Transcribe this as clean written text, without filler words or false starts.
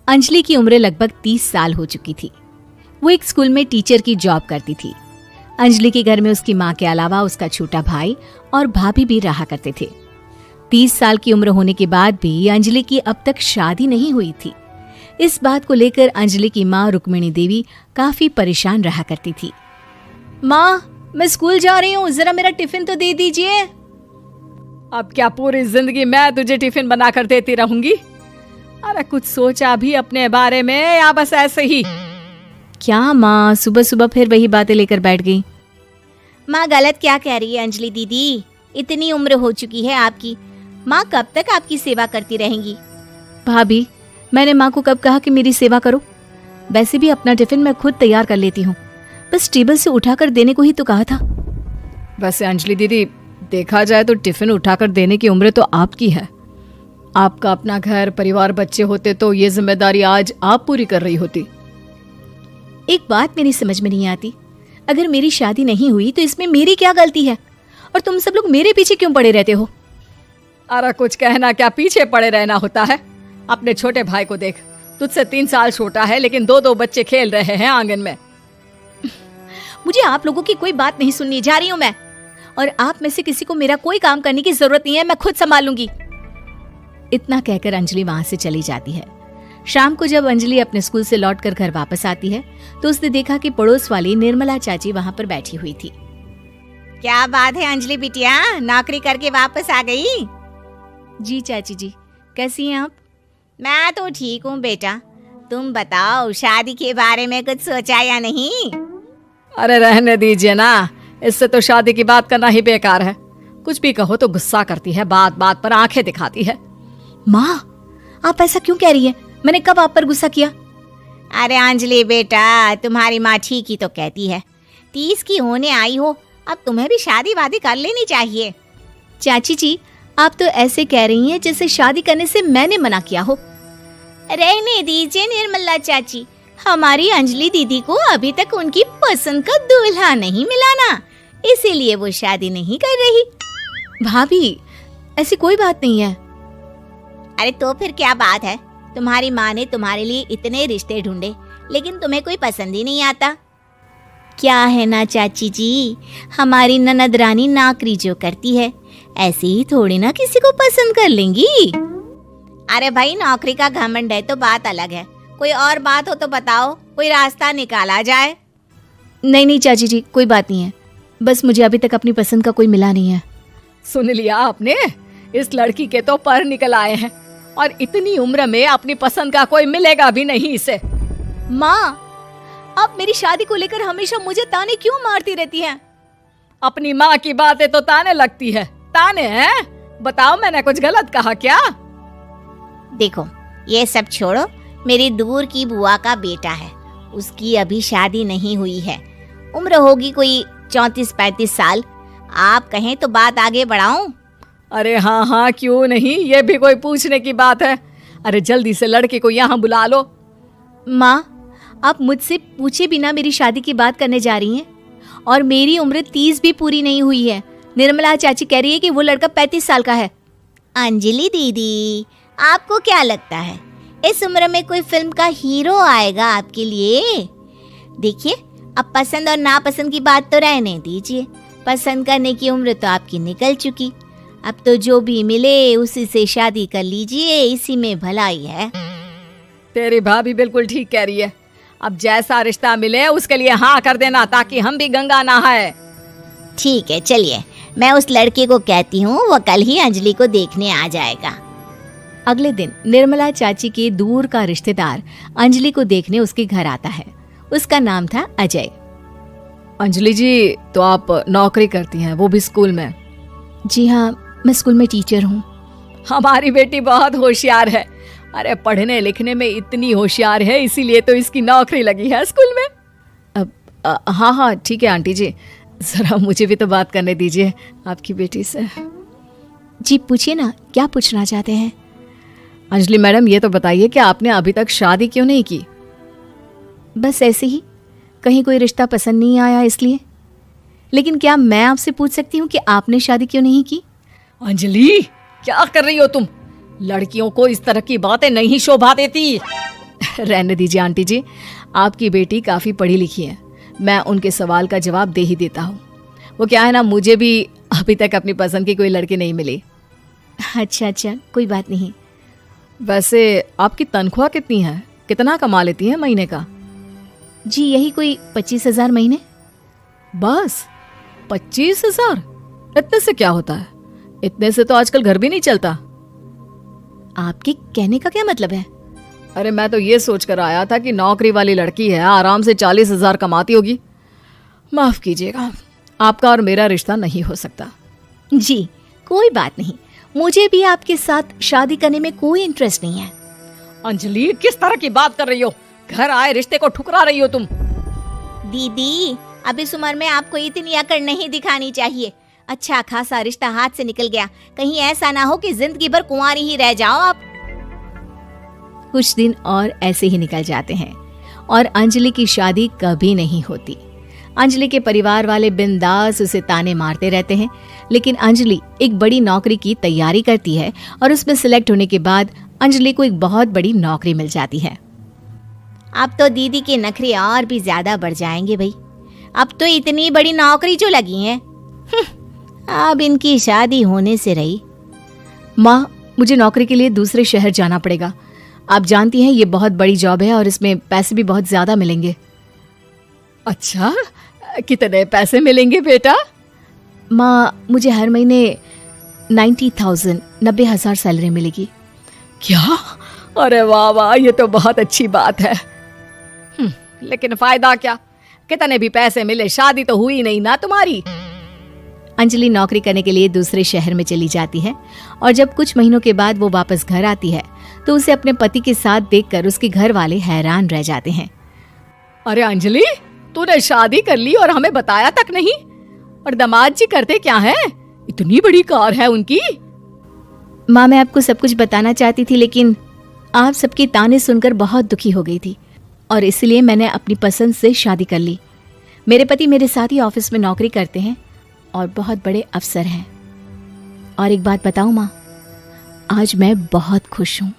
अंजलि की उम्र लगभग 30 साल हो चुकी थी। वो एक स्कूल में टीचर की जॉब करती थी। अंजलि के घर में उसकी माँ के अलावा उसका छोटा भाई और भाभी भी रहा करते थे। 30 साल की उम्र होने के बाद भी अंजलि की अब तक शादी नहीं हुई थी। इस बात को लेकर अंजलि की माँ रुक्मिणी देवी काफी परेशान रहा करती थी। माँ, मैं स्कूल जा रही हूँ, जरा मेरा टिफिन तो दे दीजिए। अब क्या पूरी जिंदगी मैं तुझे टिफिन बना कर देती रहूंगी? अरे कुछ सोचा भी अपने बारे में या बस ऐसे ही? क्या माँ, सुबह सुबह फिर वही बातें लेकर बैठ गई। माँ गलत क्या कह रही है अंजलि दीदी? इतनी उम्र हो चुकी है आपकी, माँ कब तक आपकी सेवा करती रहेंगी? भाभी, मैंने माँ को कब कहा कि मेरी सेवा करो? वैसे भी अपना टिफिन मैं खुद तैयार कर लेती हूँ, बस टेबल से उठाकर देने को ही तो कहा था। वैसे अंजलि दीदी, देखा जाए तो टिफिन उठाकर देने की उम्र तो आपकी है। आपका अपना घर परिवार बच्चे होते तो ये जिम्मेदारी आज आप पूरी कर रही होती। एक बात मेरी समझ में नहीं आती, अगर मेरी शादी नहीं हुई तो इसमें मेरी क्या गलती है और तुम सब लोग मेरे पीछे क्यों पड़े रहते हो? अरे कुछ कहना क्या पीछे पड़े रहना होता है? अपने छोटे भाई को देख, तुझसे 3 साल छोटा है लेकिन 2 बच्चे खेल रहे हैं आंगन में। मुझे आप लोगों की कोई बात नहीं सुननी, जा रही हूँ मैं। और आप में से किसी को मेरा कोई काम करने की जरूरत नहीं है, मैं खुद संभाल लूंगी। इतना कहकर अंजलि वहां से चली जाती है। शाम को जब अंजलि अपने स्कूल से लौटकर घर वापस आती है तो उसने देखा कि पड़ोस वाली निर्मला चाची वहां पर बैठी हुई थी। क्या बात है अंजलि बिटिया, नौकरी करके वापस आ गई? जी चाची जी, कैसी हैं आप? मैं तो ठीक हूँ बेटा, तुम बताओ शादी के बारे में कुछ सोचा या नहीं? अरे रहने दीजिए ना, इससे तो शादी की बात करना ही बेकार है। कुछ भी कहो तो गुस्सा करती है, बात बात पर आंखें दिखाती है। माँ, आप ऐसा क्यों कह रही है? मैंने कब आप पर गुस्सा किया? अरे अंजलि बेटा, तुम्हारी माँ ठीक ही तो कहती है। 30 की होने आई हो, अब तुम्हें भी शादी वादी कर लेनी चाहिए। चाची जी, आप तो ऐसे कह रही हैं जैसे शादी करने से मैंने मना किया हो। रहने दीजिए निर्मला चाची, हमारी अंजलि दीदी को अभी तक उनकी पसंद का दूल्हा नहीं मिला ना, इसीलिए वो शादी नहीं कर रही। भाभी, ऐसी कोई बात नहीं है। अरे तो फिर क्या बात है? तुम्हारी माँ ने तुम्हारे लिए इतने रिश्ते ढूंढे लेकिन तुम्हें कोई पसंद ही नहीं आता। क्या है ना चाची जी, हमारी ननद रानी नौकरी जो करती है ऐसे ही थोड़ी ना किसी को पसंद कर लेंगी। अरे भाई, नौकरी का घमंड है तो बात अलग है, कोई और बात हो तो बताओ, कोई रास्ता निकाला जाए। नहीं चाची जी, कोई बात नहीं है, बस मुझे अभी तक अपनी पसंद का कोई मिला नहीं है। सुन लिया आपने, इस लड़की के तो पर निकल आए हैं और इतनी उम्र में अपनी पसंद का कोई मिलेगा भी नहीं इसे। माँ, आप मेरी शादी को लेकर हमेशा मुझे ताने क्यों मारती रहती हैं? अपनी माँ की बातें तो ताने लगती है। ताने हैं? बताओ, मैंने कुछ गलत कहा क्या? देखो, ये सब छोड़ो, मेरी दूर की बुआ का बेटा है, उसकी अभी शादी नहीं हुई है, उम्र होगी कोई 34-35 साल। आप कहें तो बात आगे बढ़ाऊं? अरे हाँ, क्यों नहीं, ये भी कोई पूछने की बात है। अरे जल्दी से लड़के को यहाँ बुला लो। माँ, आप मुझसे पूछे बिना मेरी शादी की बात करने जा रही हैं और मेरी उम्र 30 भी पूरी नहीं हुई है। निर्मला चाची कह रही है कि वो लड़का 35 साल का है। अंजलि दीदी, आपको क्या लगता है इस उम्र में कोई फिल्म का हीरो आएगा आपके लिए? देखिए, अब पसंद और नापसंद की बात तो रहने दीजिए, पसंद करने की उम्र तो आपकी निकल चुकी। अब तो जो भी मिले उसी से शादी कर लीजिए, इसी में भलाई है। तेरी भाभी बिल्कुल ठीक कह रही है। अब जैसा रिश्ता मिले उसके लिए हाँ कर देना, ताकि हम भी गंगा नहाए। ठीक है, चलिए मैं उस लड़के को कहती हूँ, वो कल ही अंजलि को देखने आ जाएगा। अगले दिन निर्मला चाची के दूर का रिश्तेदार अंजलि को देखने उसके घर आता है। उसका नाम था अजय। अंजलि जी, तो आप नौकरी करती हैं, वो भी स्कूल में? जी हाँ, मैं स्कूल में टीचर हूँ। हमारी बेटी बहुत होशियार है। अरे पढ़ने लिखने में इतनी होशियार है, इसीलिए तो इसकी नौकरी लगी है स्कूल में। हाँ, ठीक है आंटी जी, जरा मुझे भी तो बात करने दीजिए आपकी बेटी से। जी पूछिए ना, क्या पूछना चाहते हैं? अंजलि मैडम, ये तो बताइए कि आपने अभी तक शादी क्यों नहीं की? बस ऐसे ही, कहीं कोई रिश्ता पसंद नहीं आया इसलिए। लेकिन क्या मैं आपसे पूछ सकती हूँ कि आपने शादी क्यों नहीं की? अंजलि, क्या कर रही हो तुम? लड़कियों को इस तरह की बातें नहीं शोभा देती। रहने दीजिए आंटी जी, आपकी बेटी काफ़ी पढ़ी लिखी है, मैं उनके सवाल का जवाब दे ही देता हूँ। वो क्या है ना, मुझे भी अभी तक अपनी पसंद की कोई लड़की नहीं मिली। अच्छा अच्छा, कोई बात नहीं। वैसे आपकी तनख्वाह कितनी है, कितना कमा लेती है महीने का? जी यही कोई 25,000 महीने। बस 25,000? इतने से क्या होता है? इतने से तो आजकल घर भी नहीं चलता। आपके कहने का क्या मतलब है? अरे मैं तो ये सोच कर आया था कि नौकरी वाली लड़की है, आराम से 40,000 कमाती होगी। माफ कीजिएगा, आपका और मेरा रिश्ता नहीं हो सकता। जी कोई बात नहीं, मुझे भी आपके साथ शादी करने में कोई इंटरेस्ट नहीं है। अंजलि, किस तरह की बात कर रही हो? घर आए रिश्ते को ठुकरा रही हो तुम। दीदी, अब इस उम्र में आपको इतनी अकड़ नहीं दिखानी चाहिए। अच्छा खासा रिश्ता हाथ से निकल गया, कहीं ऐसा ना हो कि जिंदगी भर कुंवारी ही रह जाओ आप। कुछ दिन और ऐसे ही निकल जाते हैं और अंजलि की शादी कभी नहीं होती। अंजलि के परिवार वाले बिंदास उसे ताने मारते रहते हैं, लेकिन अंजलि एक बड़ी नौकरी की तैयारी करती है और उसमें सिलेक्ट होने के बाद अंजलि को एक बहुत बड़ी नौकरी मिल जाती है। अब तो दीदी के नखरे और भी ज्यादा बढ़ जाएंगे भाई, अब तो इतनी बड़ी नौकरी जो लगी है, अब इनकी शादी होने से रही। माँ, मुझे नौकरी के लिए दूसरे शहर जाना पड़ेगा। आप जानती हैं ये बहुत बड़ी जॉब है और इसमें पैसे भी बहुत ज्यादा मिलेंगे। अच्छा, कितने पैसे मिलेंगे बेटा? माँ, मुझे हर महीने 90,000 सैलरी मिलेगी। क्या? अरे वाह वाह, ये तो बहुत अच्छी बात है। लेकिन फायदा क्या? कितने भी पैसे मिले, शादी तो हुई नहीं ना तुम्हारी। अंजलि नौकरी करने के लिए दूसरे शहर में चली जाती है और जब कुछ महीनों के बाद वो वापस घर आती है तो उसे अपने पति के साथ देखकर उसके घर वाले हैरान रह जाते हैं। अरे अंजलि, तूने शादी कर ली और हमें बताया तक नहीं। और दामाद जी करते क्या है? इतनी बड़ी कार है उनकी। माँ, मैं आपको सब कुछ बताना चाहती थी, लेकिन आप सबके ताने सुनकर बहुत दुखी हो गई थी और इसलिए मैंने अपनी पसंद से शादी कर ली। मेरे पति मेरे साथ ही ऑफिस में नौकरी करते हैं और बहुत बड़े अफसर हैं। और एक बात बताऊं माँ, आज मैं बहुत खुश हूँ।